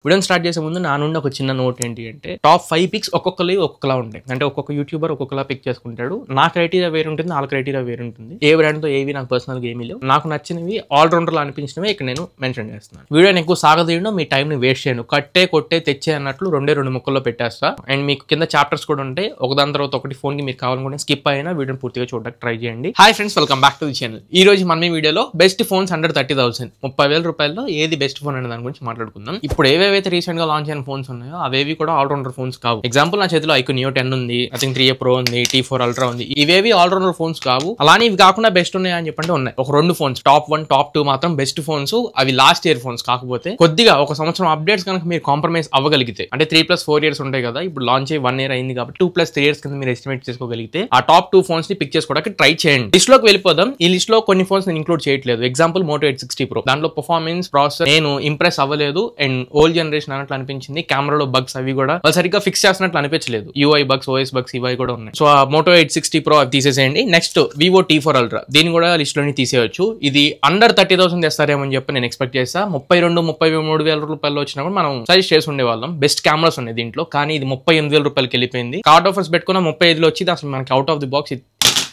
వీడియోని స్టార్ట్ చేసే ముందు నా నుండి ఒక చిన్న నోట్ ఏంటి అంటే టాప్ 5 పిక్స్ ఒక్కొక్కరు ఒక్కొక్కలా ఉంటాయి. అంటే ఒక్కొక్క యూట్యూబర్ ఒక్కొక్కలా పిక్ చేసుకుంటాడు. నా క్రైటీరియా వేరు ఉంటుంది, వాళ్ళ క్రైటీరియా వేరు ఉంటుంది. ఏ బ్రాండ్తో ఏవి నాకు పర్సనల్గా ఏమీ లేవు. నాకు నచ్చినవి ఆల్రౌండర్లో అనిపించినవి ఇక్కడ నేను మెన్షన్ చేస్తున్నాను. వీడియోని ఎక్కువ సాగదీయడం, మీ టైంని వేస్ట్ చేయను. కట్టే కొట్టే తెచ్చే అన్నట్లు రెండు ముక్కల్లో పెట్టేస్తా. అండ్ మీకు కింద చాప్టర్స్ కూడా ఉంటాయి. ఒకదాని తర్వాత ఒకటి ఫోన్కి మీరు కావాలనుకుంటే స్కిప్ అయినా వీడియోని పూర్తిగా చూడడానికి ట్రై చేయండి. Hi friends, welcome back to the channel. ఈ రోజు మన మీ వీడియోలో బెస్ట్ ఫోన్స్ అండర్ 30,000 30,000 రూపాయల్లో ఏది బెస్ట్ ఫోన్ అనే దాని గురించి మాట్లాడుకుందాం. ఇప్పుడు ఏవేవైతే రీసెంట్ గా లాంచ్ అయిన ఫోన్స్ ఉన్నాయో అవేవి కూడా ఆల్రౌండర్ ఫోన్స్ కావు. ఎగ్జాంపుల్, నా చేతిలో iQOO Neo 10 ఉంది, I think 3A Pro ఉంది, T4 Ultra ఉంది. ఇవేవి ఆల్రౌండర్ ఫోన్స్ కావు. అలానే ఇవి కాకుండా బెస్ట్ ఉన్నాయి అని చెప్పంటే ఉన్నాయి. ఒక రెండు ఫోన్స్ టాప్ 1 టాప్ 2 మాత్రం బెస్ట్ ఫోన్స్. అవి లాస్ట్ ఇయర్ ఫోన్స్. కాకపోతే కొద్దిగా ఒక సంవత్సరం అప్డేట్స్ కనుక మీరు కాంప్రమైజ్ అవ్వగలిగితే, అంటే 3+4 years ఉంటాయి కదా, ఇప్పుడు లాంచ్ అయ్యి 1 year అయింది కాబట్టి 2+3 years కింద మీరు ఎస్టిమేట్ చేసుకోగలిగితే ఆ టాప్ 2 ఫోన్స్ ని పిక్ చేసుకోవడానికి ట్రై చేయండి. లిస్ట్ లోకి వెళ్ళిపోదాం. ఈ లిస్ట్ లో కొన్ని ఫోన్స్ నేను ఇంక్లూడ్ చేయట్లేదు. Example Moto H60 Pro. దాంట్లో పర్ఫార్మెన్స్, ప్రాసెసర్ నేను ఇంప్రెస్ అవ్వలేదు. అండ్ ఓల్డ్ జనరేషన్ అన్నట్లు అనిపించింది. కెమెరాలో బగ్స్ అవి కూడా వాళ్ళు సరిగ్గా ఫిక్స్ చేస్తున్నట్లు అనిపించలేదు. UI బగ్స్, OS బగ్స్ ఇవి కూడా ఉన్నాయి. సో ఆ Moto H60 Pro అవి తీసేసేయండి. నెక్స్ట్ Vivo T4 Ultra, దీన్ని కూడా లిస్ట్ లోని తీసేయచ్చు. ఇది అండర్ 30,000 తెస్తారేమని చెప్పి నేను ఎక్స్పెక్ట్ చేస్తా. 32-33,000 రూపాయలు వచ్చినా కూడా మనం సజెస్ట్ చేసి ఉండేవాళ్ళం. బెస్ట్ కెమెరాస్ ఉన్నాయి దీంట్లో. కానీ ఇది 38,000 రూపాయలకి వెళ్ళిపోయింది. కార్డ్ ఆఫర్స్ పెట్టుకున్న 35లో వచ్చింది. అసలు మనకి అవుట్ ఆఫ్ ది బాక్స్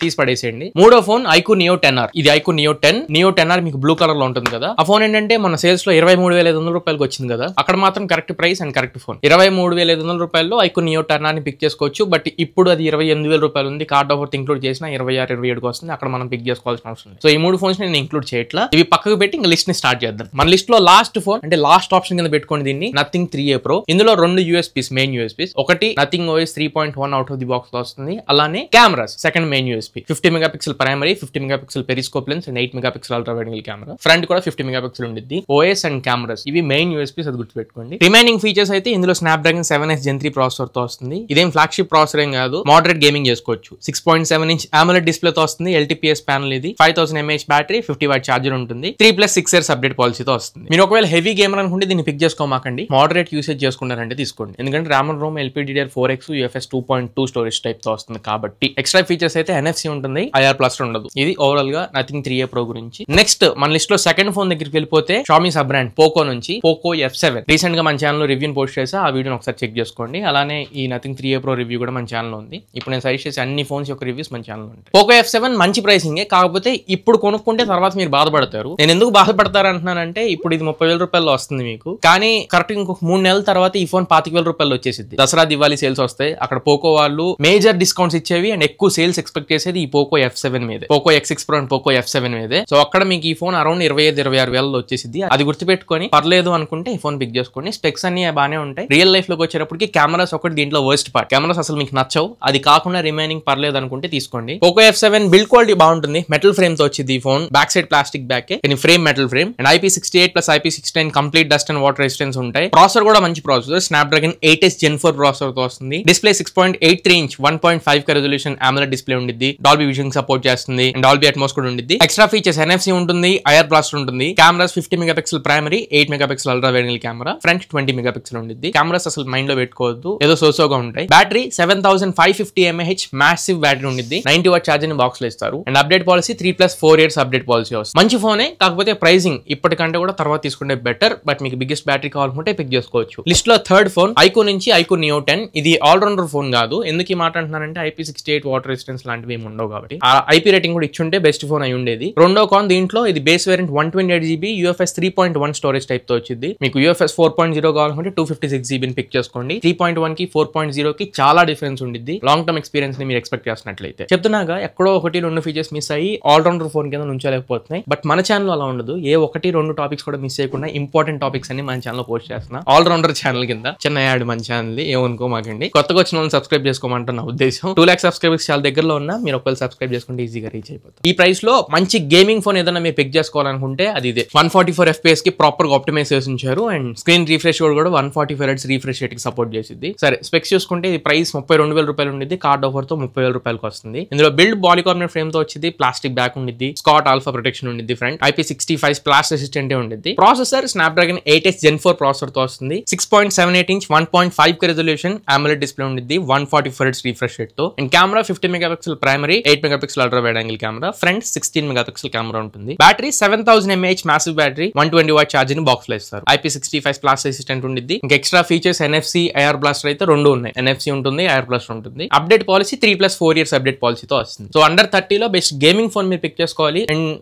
తీసి పడేసేయండి. మూడో ఫోన్ iQOO Neo 10R. ఇది iQOO Neo 10. Neo 10R మీకు బ్లూ కలర్ లో ఉంటుంది కదా. ఆ ఫోన్ ఏంటంటే మన సేల్స్ లో 23,500 రూపాయలకి వచ్చింది కదా. అక్కడ మాత్రం correct price and correct phone. 23,500 రూపాయల్లో iQOO Neo 10R ని పిక్ చేసుకోవచ్చు. బట్ ఇప్పుడు అది 28,000 రూపాయలు ఉంది. కార్డ్ ఆఫర్ ఇంక్లూడ్ చేసిన 26-27కి వస్తుంది. అక్కడ మనం పిక్ చేసుకోవాల్సిన అవసరం లేదు. సో ఈ మూడు ఫోన్స్ నేను ఇంక్లూడ్ చేయట్లా. ఇవి పక్కకు పెట్టి ఇంకా లిస్ట్ ని స్టార్ట్ చేద్దాం. మన లిస్ట్ లో లాస్ట్ ఫోన్, అంటే లాస్ట్ ఆప్షన్ కింద పెట్టుకోండి దీన్ని, Nothing 3A Pro. ఇందులో రెండు USPs, మెయిన్ USPs. ఒకటి Nothing OS 3.1 out of the box లో వస్తుంది. అలానే cameras, second main USP 50 megapixel primary, 50 megapixel periscope lens and 8 megapixel ultra wide angle camera. Front కూడా 50 మెగాపిక్సెల్ ఉండిద్ది. OS అండ్ కెమెరాస్ ఇవి main USPs, అది గుర్తుపెట్టుకోండి. Remaining features అయితే ఇందులో Snapdragon 7S Gen 3 ప్రాసెసర్ తో వస్తుంది. ఇదేం ఫ్లాగ్షిప్ ప్రాసెసర్ ఏం కాదు. మోడరేట్ గేమింగ్ చేసుకోవచ్చు. 6.7 inch AMOLED డిస్ప్లే తో వస్తుంది. LTPS ప్యానల్ ఇది. 5000 mAh బ్యాటరీ, 50 watt చార్జర్ ఉంటుంది. 3+6 years అప్డేట్ పాలసీతో వస్తుంది. మీరు ఒకవేళ హెవీ గేమర్ అనుకుంటే దీన్ని పిక్ చేసుకోమాకండి. మోడరేట్ యూసేజ్ చేసుకుంటారంటే తీసుకోండి. ఎందుకంటే RAM and ROM LPDDR4X UFS 2.2 storage type తో వస్తుంది కాబట్టి. ఎక్స్ట్రా ఫీచర్స్ అయితే NFC ఉంటుంది, IR+ ఉండదు. ఇది ఓవరాల్ గా Nothing 3A Pro గురించి. నెక్స్ట్ మన లిస్ట్ లో సెకండ్ ఫోన్ దగ్గరికి వెళ్ళిపోతే Xiaomi సబ్ బ్రాండ్ Poco నుంచి Poco F7. రీసెంట్ గా మన ఛానల్ లో రివ్యూని పోస్ట్ చేసా. ఆ వీడియోని ఒకసారి చెక్ చేసుకోండి. అలానే ఈ Nothing 3A Pro రివ్యూ కూడా మన ఛానల్ లో ఉంది. ఇప్పుడు నేను సజెస్ట్ చేసే అన్ని ఫోన్స్ యొక్క రివ్యూస్ మన ఛానల్ లో ఉంటాయి. Poco F7 మంచి ప్రైసింగే. కాకపోతే ఇప్పుడు కొనుక్కుంటే తర్వాత మీరు బాధపడతారు. నేను ఎందుకు బాధపడతారు అంటున్నానంటే, ఇప్పుడు ఇది 30,000 రూపాయలు వస్తుంది మీకు. కానీ కరెక్ట్ ఇంకొక 3 నెలల తర్వాత ఈ ఫోన్ 25,000 రూపాయలు వచ్చేసింది. దసరా దివాళీ సేల్స్ వస్తాయి. అక్కడ Poco వాళ్ళు మేజర్ డిస్కౌంట్స్ ఇచ్చేవి అండ్ ఎక్కువ సేల్స్ ఎక్స్పెక్ట్ చేసేది ఈ Poco F7 మీద. Poco X6 Pro and Poco F7 మీదే. సో అక్కడ మీకు ఈ ఫోన్ అరౌండ్ 25,000-26,000 వచ్చేసింది. అది గుర్తుపెట్టుకొని పర్లేదు అనుకుంటే ఈ ఫోన్ పిక్ చేసుకోండి. స్పెక్స్ అన్ని బాగానే ఉంటాయి. రియల్ లైఫ్ లోకి వచ్చేటప్పటికి కెమెరాస్ ఒకటి దీంట్లో వర్స్ట్ పార్ట్. కెమెరాస్ అసలు మీకు నచ్చవు. అది కాకుండా రిమైనింగ్ పర్లేదు అనుకుంటే తీసుకోండి. Poco F7 బిల్డ్ క్వాలిటీ బాగుంటుంది. మెటల్ ఫ్రేమ్ తో వచ్చింది ఈ ఫోన్. బ్యాక్ సైడ్ ప్లాస్టిక్ బ్యాక్, కానీ frame metal frame. And IP68+ IP69 complete dust and water resistance ఉంటాయి. ప్రాసెసర్ కూడా మంచి processor. Snapdragon 8S Gen 4 processor తో వస్తుంది. Display 6.83 inch 1.5K resolution AMOLED display ఉండిద్ది. డాల్బీ విజన్ సపోర్ట్ చేస్తుంది. అండ్ డాల్బీ అట్మాస్ కూడా ఉండిద్ది. ఎక్స్ట్రా ఫీచర్స్ NFC ఉంటుంది, IR+ ఉంటుంది. Cameras 50 megapixel primary, 8 megapixel ultra wide angle camera. Front 20 megapixel ఉండిద్ది. Cameras అసలు మైండ్ లో పెట్టుకోవద్దు, ఏదో సోసోగా ఉంటాయి. బ్యాటరీ 7550 mAh మ్యాసివ్ బ్యాటరీ ఉండిద్ది. 90 watt చార్జర్ ని బాక్స్ లో ఇస్తారు. And update policy 3+4 years update policy వస్తుంది. మంచి ఫోనే. కాకపోతే ప్రైసింగ్ ఇప్పటికంటే కూడా తర్వాత తీసుకుంటే బెటర్. బట్ మీకు బిగ్గెస్ట్ బ్యాటరీ కావాలనుకుంటే పిక్ చేసుకోవచ్చు. లిస్ట్ లో థర్డ్ ఫోన్ iQOO నుంచి iQOO Neo 10. ఇది ఆల్రౌండర్ ఫోన్ కాదు. ఎందుకు ఈ మాట అంటున్నానంటే IP68 వాటర్ రెసిస్టెన్స్ లాంటివి ఏమి ఉండవు కాబట్టి. ఆ IP రేటింగ్ కూడా ఇచ్చుంటే బెస్ట్ ఫోన్ అయి ఉండేది. రెండో కాన్, దీంట్లో ఇది base variant 128GB UFS 3.1 storage type తో వచ్చింది. మీకు UFS 4.0 కావాలనుకుంటే 256GB ని పిక్ చేసుకోండి. 3.1 కి 4.0 కి చాలా డిఫరెన్స్ ఉండిద్ది. లాంగ్ టర్మ్ ఎక్స్పీరియన్స్ ని మీరు ఎక్స్పెక్ట్ చేస్తున్నట్లయితే. చెప్తున్నాగా ఎక్కడో 1-2 ఫీచర్స్ మిస్ అయ్యి ఆల్రౌండర్ ఫోన్ కింద నుంచోలేకపోతున్నాయి. బట్ మన ఛానల్ అలా ఉండదు. ఏ 1-2 టాపిక్స్ కూడా మిస్ చేయకుండా ఇంపార్టెంట్ టాపిక్స్ అన్ని మన ఛానల్ పోస్ట్ చేస్తున్నా. ఆల్రౌండర్ ఛానల్ కింద. చిన్న యాడ్ మన ఛానల్, ఏమనుకో మాకండి. కొత్తగా వచ్చిన వాళ్ళని సబ్స్క్రైబ్ చేసుకోమంటున్న ఉద్దేశం. 2 lakhs సబ్స్క్రైబర్స్ చాలా దగ్గరలో ఉన్నా. మీరు ఒకవేళ సబ్స్క్రైబ్ చేసుకుంటే ఈజీగా రీచ్ అయిపోతారు. ఈ ప్రైస్ లో మంచి గేమింగ్ ఫోన్ ఏదైనా మీరు పిక్ చేసుకోవాలనుకుంటే అది ఇదే. 144 FPS కి ప్రాపర్ గా ఆప్టిమైజ్ చేసి ఉంచారు. అండ్ స్క్రీన్ రిఫ్రెష్ కూడా 144 Hz రిఫ్రెష్ రేట్ కి సపోర్ట్ చేసింది. సరే, స్పెక్స్ చూసుకుంటే ఇది ప్రైస్ 32,000 రూపాయలు ఉండిద్ది. కార్డ్ ఆఫర్ తో 30,000 రూపాయలకు వస్తుంది. ఇందులో బిల్డ్ పాలికార్బోనేట్ ఫ్రేమ్ తో వచ్చింది. ప్లాస్టిక్ బ్యాక్ ఉండిద్ది. స్కాట్ ఆల్ఫా ప్రొటెక్షన్ ఉండిద్ది. ఫ్రంట్ IP65 స్ప్లాష్ రెసిస్టెంట్ ఉండిద్ది. Processor Snapdragon 8S Gen 4 processor తో వస్తుంది. 6.78 inch 1.5K resolution AMOLED display ఉండిద్ది. 144 Hz రిఫ్రెష్ రేట్ తో. And camera 50 megapixel primary, primary, 8 megapixel ultra wide angle camera, front 16 megapixel camera ఉంటుంది. Battery 7000 mAh massive battery, 120 watt charging box లో ఇస్తారు. IP65 splash resistant ఉండిద్ది. ఇంకా extra features NFC, IR blaster అయితే రెండు ఉన్నాయి. NFC ఉంటుంది, IR బ్లాస్టర్ ఉంటుంది. అప్డేట్ పాలసీ 3+4 years అప్డేట్ పాలసీతో వస్తుంది. సో అండర్ 30 లో బెస్ట్ గేమింగ్ ఫోన్ మీరు పిక్ చేసుకోవాలి. అండ్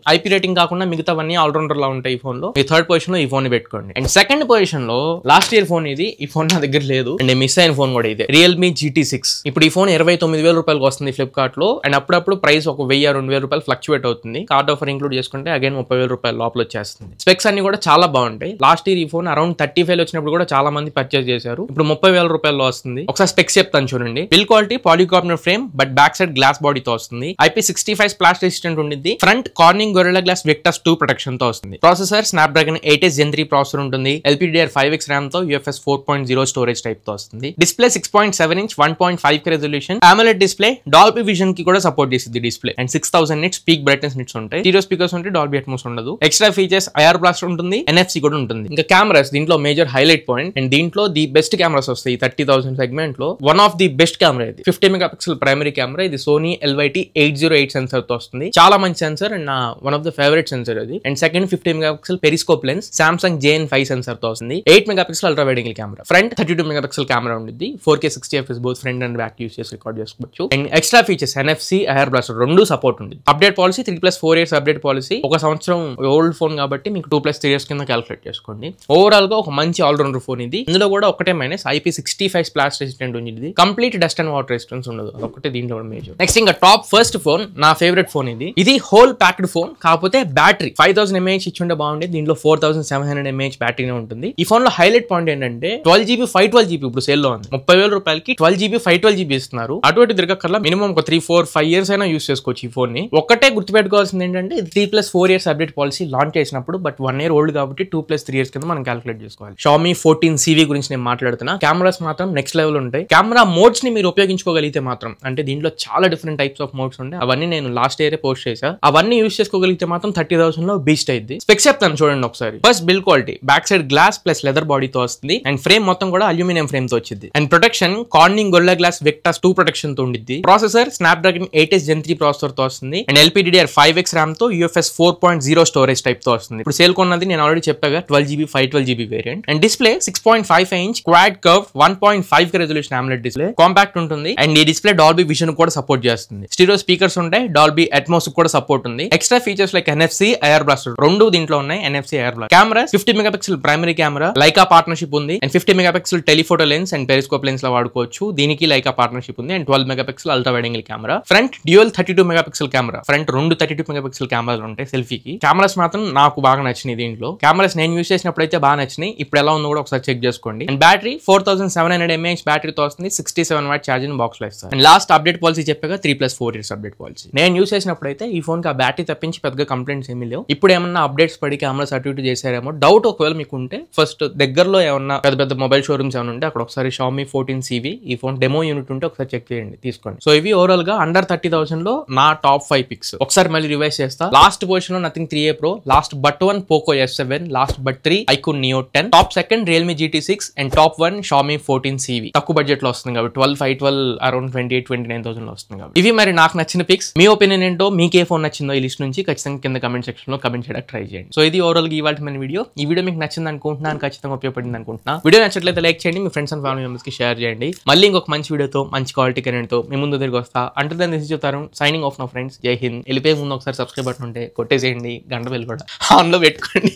IP రేటింగ్ కాకుండా మిగతావన్నీ ఆల్రౌండర్ లా ఉంటాయి ఈ ఫోన్ లో. మీ థర్డ్ పొజిషన్ లో ఈ ఫోన్ పెట్టుకోండి. అండ్ సెకండ్ పొజిషన్ లో లాస్ట్ ఇయర్ ఫోన్ ఇది. ఈ ఫోన్ నా దగ్గర లేదు అండ్ మిస్ అయిన ఫోన్ కూడా ఇదే, Realme GT6. ఇప్పుడు ఈ ఫోన్ 29,000 రూపాయలకు వస్తుంది ఫ్లిప్కార్ట్ లో. అండ్ అప్పుడప్పుడు ప్రైస్ ఒక 1000-2000 రూపాయలు ఫ్లక్చువేట్ అవుతుంది. కార్డ్ ఆఫర్ ఇంక్లూడ్ చేసుకుంటే అగైన్ 30,000 రూపాయల లోపల వచ్చేస్తుంది. స్పెక్స్ అన్ని కూడా చాలా బాగుంటాయి. లాస్ట్ ఇయర్ ఈ ఫోన్ అరౌండ్ 35 వచ్చినప్పుడు కూడా చాలా మంది పర్చేస్ చేశారు. ఇప్పుడు 30,000 రూపాయల్లో వస్తుంది. ఒకసారి స్పెక్స్ చెప్తాను చూడండి. Build quality polycarbonate frame but back side glass బాడీతో వస్తుంది. IP65 స్ప్లాష్ రెసిస్టెంట్ ఉండిద్ది. Front Corning Gorilla glass Victus 2 protection తో వస్తుంది. Processor Snapdragon 8s Gen 3 processor ఉంటుంది. LPDDR5X RAM తో UFS 4.0 స్టోరేజ్ టైప్ తో వస్తుంది. Display 6.7 inch 1.5K resolution AMOLED display, Dolby vision కి కూడా సపోర్ట్ చేసింది display. And 6000 nits peak brightness nits ఉంటాయి. స్టీరియో స్పీకర్స్ ఉంటాయి, డాల్బీ అట్మోస్ ఉండదు. ఎక్స్ట్రా ఫీచర్స్ IR బ్లాస్టర్ ఉంటుంది, NFC కూడా ఉంటుంది. ఇంకా కెమెరాస్ దీంట్లో మేజర్ హైలైట్ పాయింట్. అండ్ దీంట్లో ది బెస్ట్ కెమెరాస్ వస్తాయి 30,000 సెగ్మెంట్ లో. One of the best camera ఇది. 50 మెగాపిక్సెల్ ప్రైమరీ కెమెరా. ఇది సోనీ LYT 808 సెన్సర్ తో వస్తుంది. చాలా మంచి సెన్సర్ అండ్ నా one of the favourite sensor అది. And second 50 megapixel periscope lens Samsung JN5 sensor తో వస్తుంది. 8 megapixel ultra wide angle camera. Front 32 megapixel camera ఉంటుంది. 4K 60fps both front and back use చేసి రికార్డ్ చేసుకోవచ్చు. And extra features NFC, IR blaster రెండు support ఉంది. Update policy 3+4 years update policy. ఒక సంవత్సరం old phone కాబట్టి మీకు 2+3 years కింద క్యాలిక్యులేట్ చేసుకోండి. ఓవరాల్ గా ఒక మంచి ఆల్రౌండర్ ఫోన్ ఇది. ఇందులో కూడా ఒకటే మైనస్ IP65 స్ప్లాష్ రెసిస్టెంట్ ఉంది. Complete dust and water resistance ఉండదు. ఒకటే దీంట్లో మేజర్. నెక్స్ట్ ఇంకా టాప్ ఫస్ట్ ఫోన్, నా ఫేవరెట్ ఫోన్ ఇది. ఇది హోల్ ప్యాక్డ్ ఫోన్. కాకపోతే బ్యాటరీ 5000 mAh ఇచ్చుంటే బాగుండేది. దీంట్లో 4700 mAh బ్యాటరీనే ఉంటుంది. ఈ ఫోన్ లో హైలైట్ పాయింట్ ఏంటంటే 12GB 512GB ఇప్పుడు సేల్ లో ఉంది. 30,000 రూపాయలకి 12GB 512GB ఇస్తున్నారు. అటువంటి తిరగక్కర్లా మినిమం ఒక 3-4-5 years అయినా యూస్ చేసుకోవచ్చు ఈ ఫోన్ ని. ఒక్కటే గుర్తుపెట్టుకోవాల్సింది ఏంటంటే ఇది 3+4 years అప్డేట్ పాలసీ లాంచ్ చేసినప్పుడు, బట్ 1 year ఓల్డ్ కాబట్టి 2+3 years కింద మనం క్యాలిక్యులేట్ చేసుకోవాలి. Xiaomi 14CV గురించి నేను మాట్లాడుతున్నా. కెమెరాస్ మాత్రం నెక్స్ట్ లెవెల్ ఉంటాయి. కెమెరా మోడ్స్ ని మీరు ఉపయోగించుకోగలిగితే మాత్రం, అంటే దీంట్లో చాలా డిఫరెంట్ టైప్స్ ఆఫ్ మోడ్స్ ఉంటాయి. అవన్నీ నేను లాస్ట్ ఇయర్ పోస్ట్ చేశా. అవన్నీ యూస్ చేసుకోగలిగితే మాత్రం 30,000 లో బీస్ట్ అయింది. స్పెక్స్ చెప్తాను చూడండి ఒకసారి. First build quality, back side glass plus leather బాడీతో వస్తుంది. అండ్ ఫ్రేమ్ మొత్తం కూడా అల్యూమినియం ఫ్రేమ్ తో వచ్చింది. And protection Corning Gorilla glass Victus 2 protection తో ఉండిద్ది. Processor Snapdragon 8s Gen 3 processor తో వస్తుంది. అండ్ LPDDR5X RAM తో UFS 4.0 స్టోరేజ్ టైప్ తో వస్తుంది. ఇప్పుడు సేల్ కొన్నది నేను ఆల్రెడీ చెప్పాగా 12GB 512GB variant. And display 6.5 inch quad curve 1.5K resolution AMOLED display. Compact ఉంటుంది. అండ్ ఈ డిస్ప్లే డాల్బీ విజన్ కూడా సపోర్ట్ చేస్తుంది. స్టీరియో స్పీకర్స్ ఉంటాయి, డాల్బీ అట్మోస్ కూడా సపోర్ట్ ఉంది. Extra features like NFC, IR blaster రెండు దీంట్లో ఉన్నాయి. NFC, IR blaster. Camera 50 megapixel primary camera, Leica partnership ఉంది. And 50 megapixel telephoto lens and periscope lens లో వాడుకోవచ్చు. దీనికి లైకా పార్ట్నర్షిప్ ఉంది. And 12 megapixel ultra wide angle camera. Front dual 32 megapixel camera. Front రెండు 32 megapixel కెమెరాలు ఉంటాయి సెల్ఫీకి. కెమెరాస్ మాత్రం నాకు బాగా నచ్చినాయి. దీంట్లో కెమెరాస్ నేను యూస్ చేసినప్పుడు అయితే బాగా నచ్చినాయి. ఇప్పుడు ఎలా ఉందో కూడా ఒకసారి చెక్ చేసుకోండి. అండ్ బ్యాటరీ 4700 mAh బ్యాటరీతో వస్తుంది. 67 వాట్ ఛార్జింగ్ బాక్స్ లో ఇస్తారు. అండ్ లాస్ట్ అప్డేట్ పాలసీ చెప్పాక 3+4 years అప్డేట్ పాలసీ. నేను యూస్ చేసినప్పుడు అయితే ఈ ఫోన్ కి ఆ బ్యాటరీ తప్పించి పెద్దగా కంప్లైంట్స్ ఏమీ లేవు. ఇప్పుడు ఏమన్నా అప్డేట్స్ పడి కెమెరాస్ అటు ఇటు చేశారేమో డౌట్ ఒకవేళ మీకు ఉంటే ఫస్ట్ దగ్గరలో ఏమన్నా పెద్ద పెద్ద మొబైల్ షోరూమ్స్ ఏమైనా ఉంటే అక్కడ ఒకసారి Xiaomi 14CV ఈ ఫోన్ డెమో యూనిట్ ఉంటే ఒకసారి చెక్ చేయండి, తీసుకోండి. సో ఇవి ఓవరాల్ గా అండర్ 30,000 లో నా టాప్ 5 పిక్స్. ఒకసారి మళ్ళీ రివైజ్ చేస్తా. లాస్ట్ పొజిషన్ లో Nothing 3A Pro, last but 1 Poco F7, last but 3 iQOO Neo 10, top second Realme GT6 and top 1 Xiaomi 14CV. తక్కువ బడ్జెట్ లో వస్తుంది కాబట్టి 512 అరౌండ్ 28-29,000 లో వస్తుంది కాబట్టి ఇవి మరి నాకు నచ్చిన పిక్స్. మీ ఒపీనియన్ ఏంటో, మీకు ఏ ఫోన్ నచ్చిందో ఈ లిస్ట్ నుంచి ఖచ్చితంగా కింద కమెంట్ సెక్షన్ లో కమెంట్ చేయడానికి ట్రై చేయండి. సో ఇది ఓవరాల్ గా ఇవాళ మన వీడియో. ఈ వీడియో మీకు నచ్చింది అనుకుంటున్నాను, ఖచ్చితంగా ఉపయోగపడింది అనుకుంటున్నా. వీడియో నచ్చట్లయితే లైక్ చేయండి, మీ ఫ్రెండ్స్ అండ్ ఫ్యామిలీ మెంబర్స్ కి షేర్ చేయండి. మళ్ళీ ఇంకొక మంచి వీడియోతో మంచి క్వాలిటీ కంటెంట్ తో మీ ముందు తిరిగి వస్తా. అంటే దాన్ని చెప్తారు. సైనింగ్ ఆఫ్ నా ఫ్రెండ్స్. జై హింద్. వెళ్ళిపోయే ముందు ఒకసారి సబ్స్క్రైబ్ బటన్ ఉంటే కొట్టేసేయండి, గంట బెల్ కూడా ఆన్ లో పెట్టుకోండి.